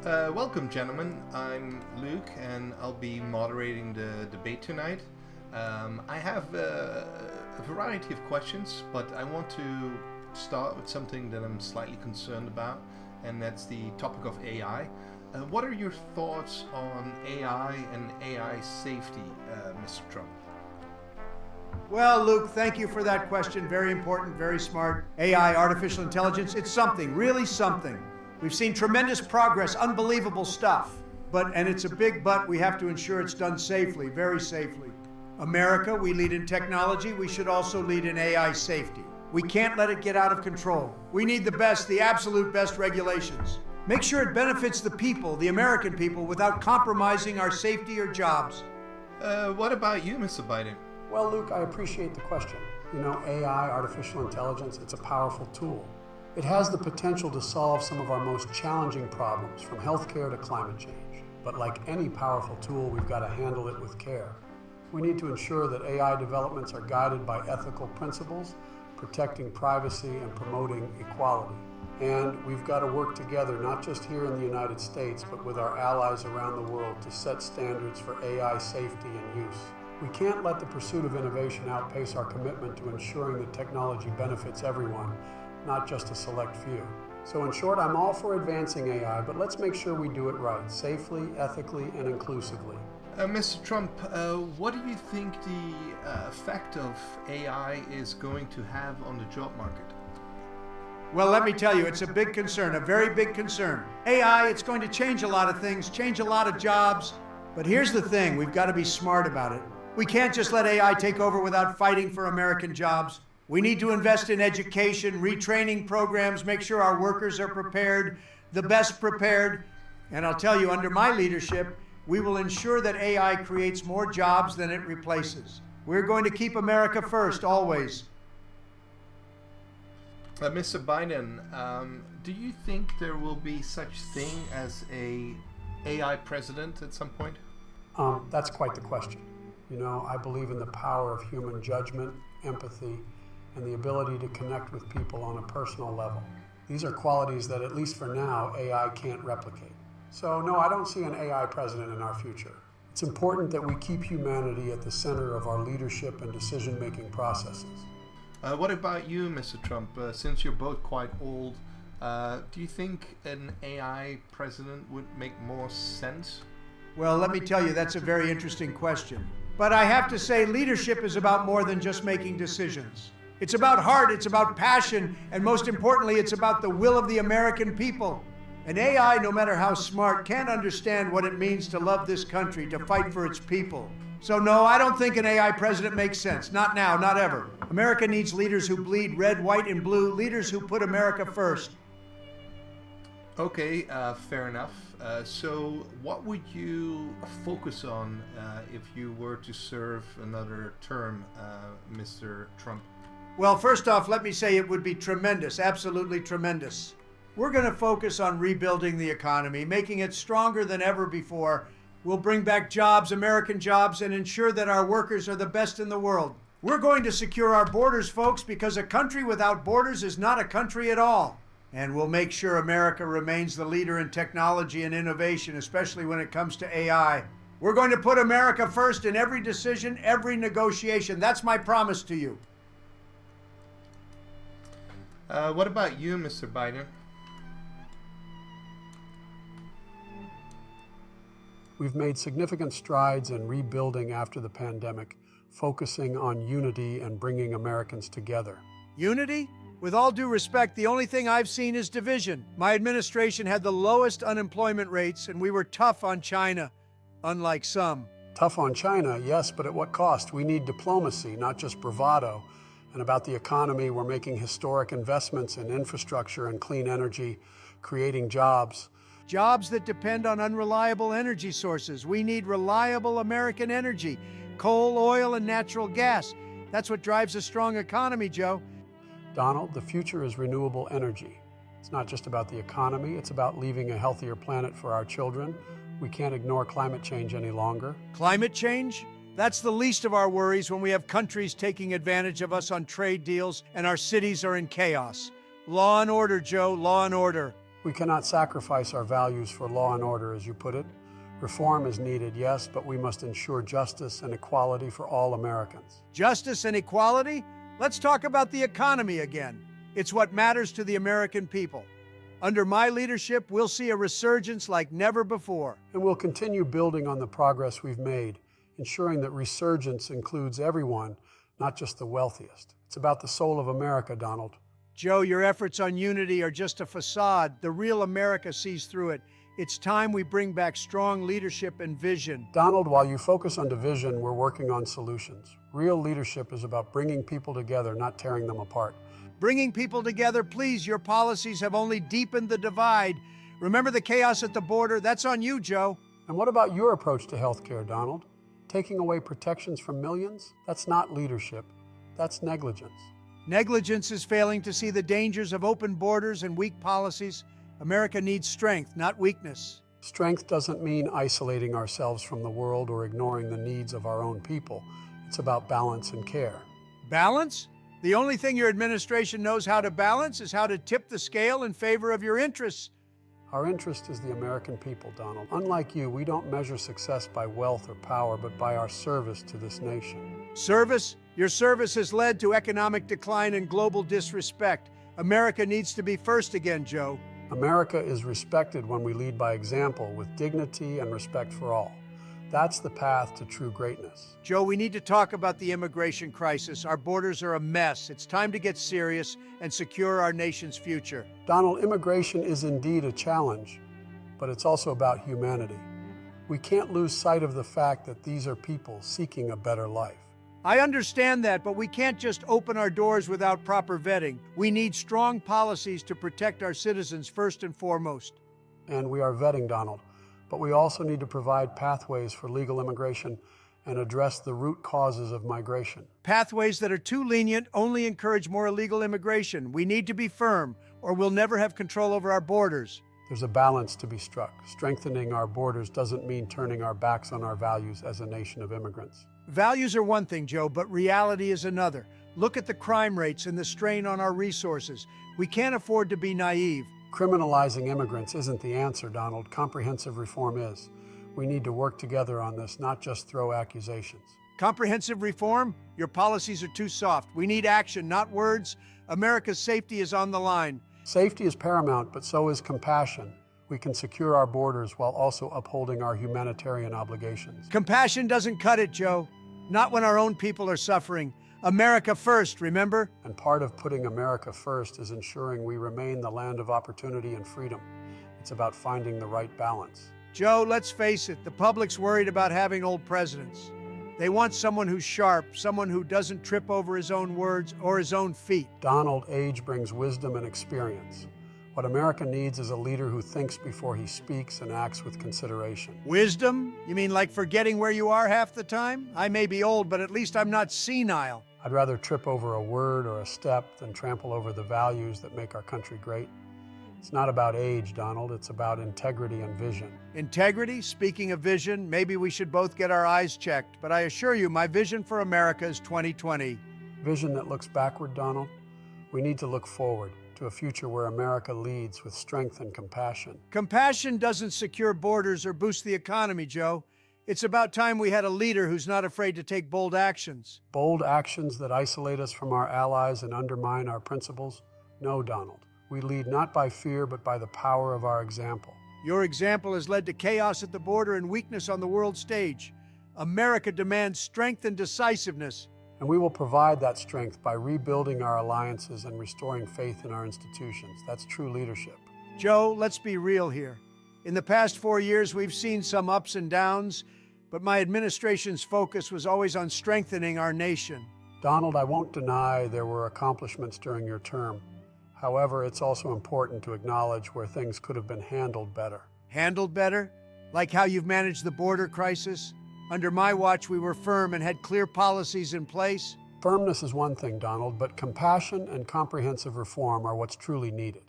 Welcome, gentlemen. I'm Luke, and I'll be moderating the debate tonight. I have a variety of questions, but I want to start with something that I'm slightly concerned about, and that's the topic of AI. What are your thoughts on AI and AI safety, Mr. Trump? Well, Luke, thank you for that question. Very important, very smart. AI, artificial intelligence, it's something, really something. We've seen tremendous progress, unbelievable stuff. And it's a big but, we have to ensure it's done safely, very safely. America, we lead in technology, we should also lead in AI safety. We can't let it get out of control. We need the best, the absolute best regulations. Make sure it benefits the people, the American people, without compromising our safety or jobs. What about you, Mr. Biden? Well, Luke, I appreciate the question. You know, AI, artificial intelligence, it's a powerful tool. It has the potential to solve some of our most challenging problems, from healthcare to climate change. But like any powerful tool, we've got to handle it with care. We need to ensure that AI developments are guided by ethical principles, protecting privacy and promoting equality. And we've got to work together, not just here in the United States, but with our allies around the world to set standards for AI safety and use. We can't let the pursuit of innovation outpace our commitment to ensuring that technology benefits everyone, not just a select few. So in short, I'm all for advancing AI, but let's make sure we do it right, safely, ethically, and inclusively. Mr. Trump, what do you think the effect of AI is going to have on the job market? Well, let me tell you, it's a big concern, a very big concern. AI, it's going to change a lot of things, change a lot of jobs. But here's the thing, we've got to be smart about it. We can't just let AI take over without fighting for American jobs. We need to invest in education, retraining programs, make sure our workers are prepared, the best prepared. And I'll tell you, under my leadership, we will ensure that AI creates more jobs than it replaces. We're going to keep America first, always. Mr. Biden, do you think there will be such thing as a AI president at some point? That's quite the question. You know, I believe in the power of human judgment, empathy, and the ability to connect with people on a personal level. These are qualities that, at least for now, AI can't replicate. So no, I don't see an AI president in our future. It's important that we keep humanity at the center of our leadership and decision-making processes. What about you, Mr. Trump? Since you're both quite old, do you think an AI president would make more sense? Well, let me tell you, that's a very interesting question. But I have to say, leadership is about more than just making decisions. It's about heart, it's about passion, and most importantly, it's about the will of the American people. An AI, no matter how smart, can't understand what it means to love this country, to fight for its people. So no, I don't think an AI president makes sense. Not now, not ever. America needs leaders who bleed red, white, and blue, leaders who put America first. Okay, fair enough. So what would you focus on if you were to serve another term, Mr. Trump? Well, first off, let me say it would be tremendous, absolutely tremendous. We're going to focus on rebuilding the economy, making it stronger than ever before. We'll bring back jobs, American jobs, and ensure that our workers are the best in the world. We're going to secure our borders, folks, because a country without borders is not a country at all. And we'll make sure America remains the leader in technology and innovation, especially when it comes to AI. We're going to put America first in every decision, every negotiation. That's my promise to you. What about you, Mr. Biden? We've made significant strides in rebuilding after the pandemic, focusing on unity and bringing Americans together. Unity? With all due respect, the only thing I've seen is division. My administration had the lowest unemployment rates, and we were tough on China, unlike some. Tough on China, yes, but at what cost? We need diplomacy, not just bravado. And about the economy, we're making historic investments in infrastructure and clean energy, creating jobs. Jobs that depend on unreliable energy sources. We need reliable American energy, coal, oil, and natural gas. That's what drives a strong economy, Joe. Donald, the future is renewable energy. It's not just about the economy, it's about leaving a healthier planet for our children. We can't ignore climate change any longer. Climate change? That's the least of our worries when we have countries taking advantage of us on trade deals and our cities are in chaos. Law and order, Joe, law and order. We cannot sacrifice our values for law and order, as you put it. Reform is needed, yes, but we must ensure justice and equality for all Americans. Justice and equality? Let's talk about the economy again. It's what matters to the American people. Under my leadership, we'll see a resurgence like never before. And we'll continue building on the progress we've made, ensuring that resurgence includes everyone, not just the wealthiest. It's about the soul of America, Donald. Joe, your efforts on unity are just a facade. The real America sees through it. It's time we bring back strong leadership and vision. Donald, while you focus on division, we're working on solutions. Real leadership is about bringing people together, not tearing them apart. Bringing people together, please. Your policies have only deepened the divide. Remember the chaos at the border? That's on you, Joe. And what about your approach to healthcare, Donald? Taking away protections from millions? That's not leadership. That's negligence. Negligence is failing to see the dangers of open borders and weak policies. America needs strength, not weakness. Strength doesn't mean isolating ourselves from the world or ignoring the needs of our own people. It's about balance and care. Balance? The only thing your administration knows how to balance is how to tip the scale in favor of your interests. Our interest is the American people, Donald. Unlike you, we don't measure success by wealth or power, but by our service to this nation. Service? Your service has led to economic decline and global disrespect. America needs to be first again, Joe. America is respected when we lead by example with dignity and respect for all. That's the path to true greatness. Joe, we need to talk about the immigration crisis. Our borders are a mess. It's time to get serious and secure our nation's future. Donald, immigration is indeed a challenge, but it's also about humanity. We can't lose sight of the fact that these are people seeking a better life. I understand that, but we can't just open our doors without proper vetting. We need strong policies to protect our citizens first and foremost. And we are vetting, Donald. But we also need to provide pathways for legal immigration and address the root causes of migration. Pathways that are too lenient only encourage more illegal immigration. We need to be firm, or we'll never have control over our borders. There's a balance to be struck. Strengthening our borders doesn't mean turning our backs on our values as a nation of immigrants. Values are one thing, Joe, but reality is another. Look at the crime rates and the strain on our resources. We can't afford to be naive. Criminalizing immigrants isn't the answer, Donald. Comprehensive reform is. We need to work together on this, not just throw accusations. Comprehensive reform? Your policies are too soft. We need action, not words. America's safety is on the line. Safety is paramount, but so is compassion. We can secure our borders while also upholding our humanitarian obligations. Compassion doesn't cut it, Joe. Not when our own people are suffering. America first, remember? And part of putting America first is ensuring we remain the land of opportunity and freedom. It's about finding the right balance. Joe, let's face it, the public's worried about having old presidents. They want someone who's sharp, someone who doesn't trip over his own words or his own feet. Donald, age brings wisdom and experience. What America needs is a leader who thinks before he speaks and acts with consideration. Wisdom? You mean like forgetting where you are half the time? I may be old, but at least I'm not senile. I'd rather trip over a word or a step than trample over the values that make our country great. It's not about age, Donald. It's about integrity and vision. Integrity? Speaking of vision, maybe we should both get our eyes checked. But I assure you, my vision for America is 2020. Vision that looks backward, Donald? We need to look forward to a future where America leads with strength and compassion. Compassion doesn't secure borders or boost the economy, Joe. It's about time we had a leader who's not afraid to take bold actions. Bold actions that isolate us from our allies and undermine our principles? No, Donald. We lead not by fear, but by the power of our example. Your example has led to chaos at the border and weakness on the world stage. America demands strength and decisiveness. And we will provide that strength by rebuilding our alliances and restoring faith in our institutions. That's true leadership. Joe, let's be real here. In the past 4 years, we've seen some ups and downs, but my administration's focus was always on strengthening our nation. Donald, I won't deny there were accomplishments during your term. However, it's also important to acknowledge where things could have been handled better. Handled better? Like how you've managed the border crisis? Under my watch, we were firm and had clear policies in place. Firmness is one thing, Donald, but compassion and comprehensive reform are what's truly needed.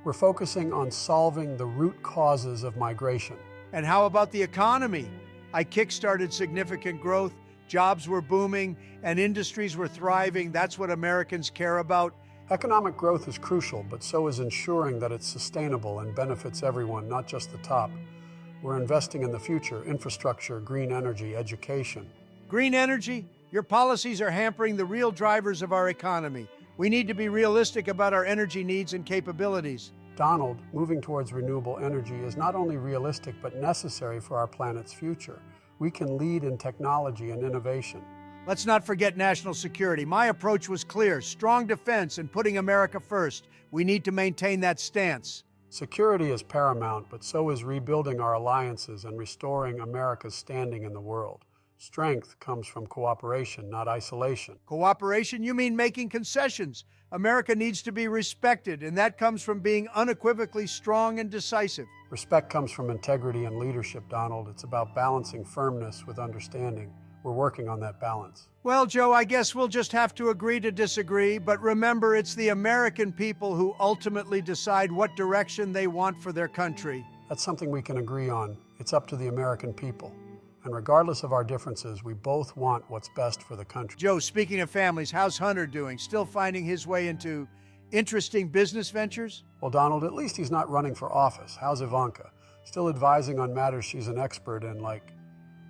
We're focusing on solving the root causes of migration. And how about the economy? I kick-started significant growth, jobs were booming, and industries were thriving. That's what Americans care about. Economic growth is crucial, but so is ensuring that it's sustainable and benefits everyone, not just the top. We're investing in the future: infrastructure, green energy, education. Green energy? Your policies are hampering the real drivers of our economy. We need to be realistic about our energy needs and capabilities. Donald, moving towards renewable energy is not only realistic but necessary for our planet's future. We can lead in technology and innovation. Let's not forget national security. My approach was clear: strong defense and putting America first. We need to maintain that stance. Security is paramount, but so is rebuilding our alliances and restoring America's standing in the world. Strength comes from cooperation, not isolation. Cooperation? You mean making concessions? America needs to be respected, and that comes from being unequivocally strong and decisive. Respect comes from integrity and leadership, Donald. It's about balancing firmness with understanding. We're working on that balance. Well, Joe, I guess we'll just have to agree to disagree, but remember, it's the American people who ultimately decide what direction they want for their country. That's something we can agree on. It's up to the American people. And regardless of our differences, we both want what's best for the country. Joe, speaking of families, how's Hunter doing? Still finding his way into interesting business ventures? Well, Donald, at least he's not running for office. How's Ivanka? Still advising on matters she's an expert in, like,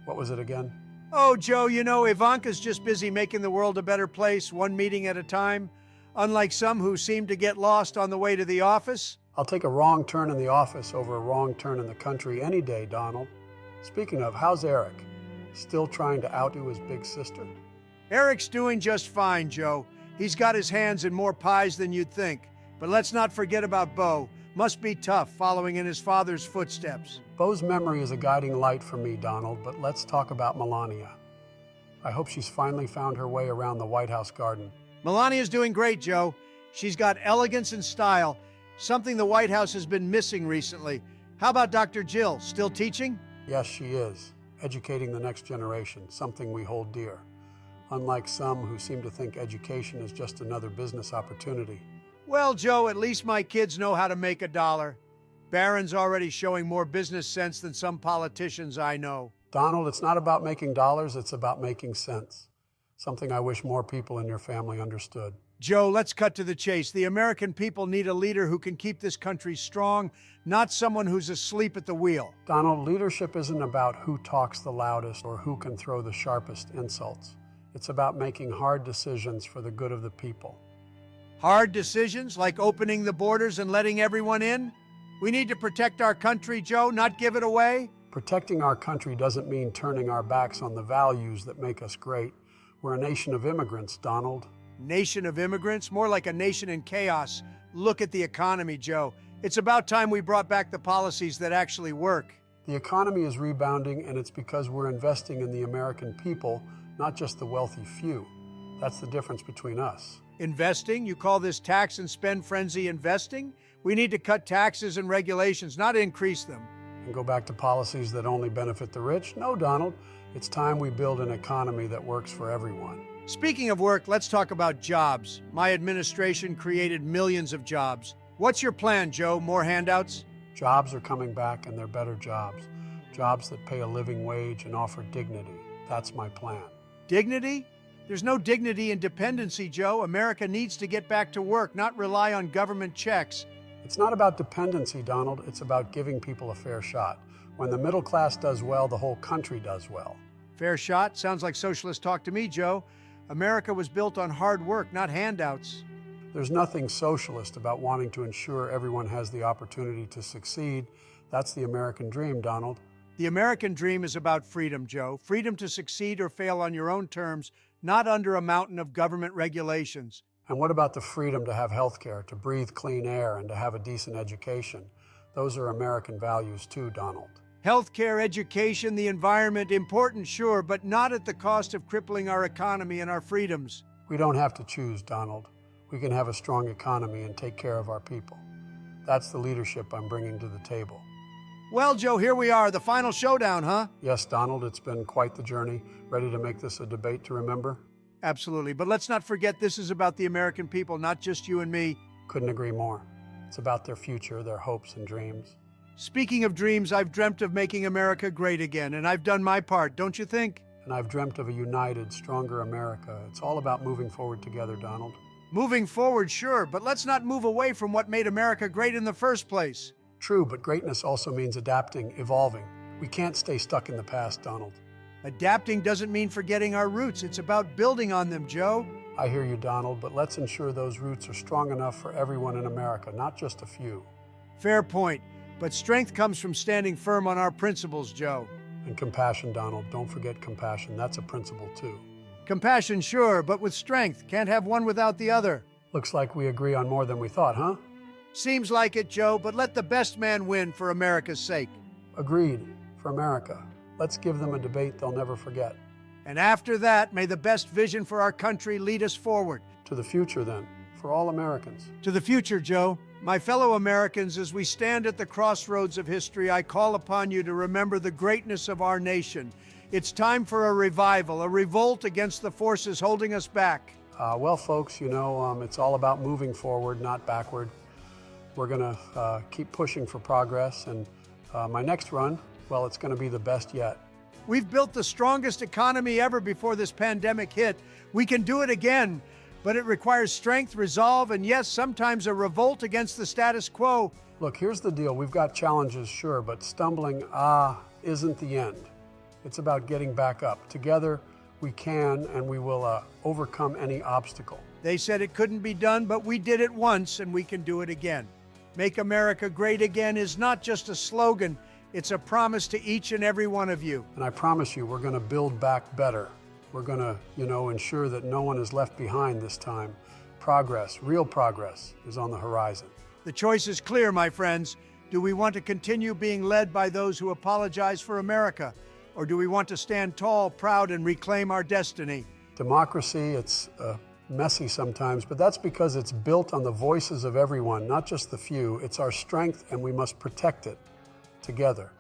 what was it again? Oh, Joe, you know, Ivanka's just busy making the world a better place, one meeting at a time. Unlike some who seem to get lost on the way to the office. I'll take a wrong turn in the office over a wrong turn in the country any day, Donald. Speaking of, how's Eric? Still trying to outdo his big sister? Eric's doing just fine, Joe. He's got his hands in more pies than you'd think. But let's not forget about Bo. Must be tough following in his father's footsteps. Bo's memory is a guiding light for me, Donald, but let's talk about Melania. I hope she's finally found her way around the White House garden. Melania's doing great, Joe. She's got elegance and style, something the White House has been missing recently. How about Dr. Jill, still teaching? Yes, she is. Educating the next generation, something we hold dear. Unlike some who seem to think education is just another business opportunity. Well, Joe, at least my kids know how to make a dollar. Barron's already showing more business sense than some politicians I know. Donald, it's not about making dollars, it's about making sense. Something I wish more people in your family understood. Joe, let's cut to the chase. The American people need a leader who can keep this country strong, not someone who's asleep at the wheel. Donald, leadership isn't about who talks the loudest or who can throw the sharpest insults. It's about making hard decisions for the good of the people. Hard decisions like opening the borders and letting everyone in? We need to protect our country, Joe, not give it away. Protecting our country doesn't mean turning our backs on the values that make us great. We're a nation of immigrants, Donald. Nation of immigrants? More like a nation in chaos. Look at the economy, Joe. It's about time we brought back the policies that actually work. The economy is rebounding, and it's because we're investing in the American people, not just the wealthy few. That's the difference between us. Investing? You call this tax and spend frenzy investing? We need to cut taxes and regulations, not increase them. And go back to policies that only benefit the rich? No, Donald. It's time we build an economy that works for everyone. Speaking of work, let's talk about jobs. My administration created millions of jobs. What's your plan, Joe? More handouts? Jobs are coming back, and they're better jobs. Jobs that pay a living wage and offer dignity. That's my plan. Dignity? There's no dignity in dependency, Joe. America needs to get back to work, not rely on government checks. It's not about dependency, Donald. It's about giving people a fair shot. When the middle class does well, the whole country does well. Fair shot? Sounds like socialist talk to me, Joe. America was built on hard work, not handouts. There's nothing socialist about wanting to ensure everyone has the opportunity to succeed. That's the American dream, Donald. The American dream is about freedom, Joe. Freedom to succeed or fail on your own terms, not under a mountain of government regulations. And what about the freedom to have health care, to breathe clean air, and to have a decent education? Those are American values too, Donald. Healthcare, education, the environment, important, sure, but not at the cost of crippling our economy and our freedoms. We don't have to choose, Donald. We can have a strong economy and take care of our people. That's the leadership I'm bringing to the table. Well, Joe, here we are, the final showdown, huh? Yes, Donald, it's been quite the journey. Ready to make this a debate to remember? Absolutely, but let's not forget this is about the American people, not just you and me. Couldn't agree more. It's about their future, their hopes and dreams. Speaking of dreams, I've dreamt of making America great again, and I've done my part, don't you think? And I've dreamt of a united, stronger America. It's all about moving forward together, Donald. Moving forward, sure, but let's not move away from what made America great in the first place. True, but greatness also means adapting, evolving. We can't stay stuck in the past, Donald. Adapting doesn't mean forgetting our roots. It's about building on them, Joe. I hear you, Donald, but let's ensure those roots are strong enough for everyone in America, not just a few. Fair point, but strength comes from standing firm on our principles, Joe. And compassion, Donald. Don't forget compassion. That's a principle, too. Compassion, sure, but with strength. Can't have one without the other. Looks like we agree on more than we thought, huh? Seems like it, Joe, but let the best man win for America's sake. Agreed. For America. Let's give them a debate they'll never forget. And after that, may the best vision for our country lead us forward. To the future, then. For all Americans. To the future, Joe. My fellow Americans, as we stand at the crossroads of history, I call upon you to remember the greatness of our nation. It's time for a revival, a revolt against the forces holding us back. Well, folks, it's all about moving forward, not backward. We're going to keep pushing for progress, and my next run, well, it's going to be the best yet. We've built the strongest economy ever before this pandemic hit. We can do it again, but it requires strength, resolve, and yes, sometimes a revolt against the status quo. Look, here's the deal. We've got challenges, sure, but stumbling, isn't the end. It's about getting back up. Together, we can and we will overcome any obstacle. They said it couldn't be done, but we did it once, and we can do it again. Make America Great Again is not just a slogan. It's a promise to each and every one of you. And I promise you, we're going to build back better. We're going to, ensure that no one is left behind this time. Progress, real progress, is on the horizon. The choice is clear, my friends. Do we want to continue being led by those who apologize for America? Or do we want to stand tall, proud, and reclaim our destiny? Democracy, it's messy sometimes, but that's because it's built on the voices of everyone, not just the few. It's our strength, and we must protect it together.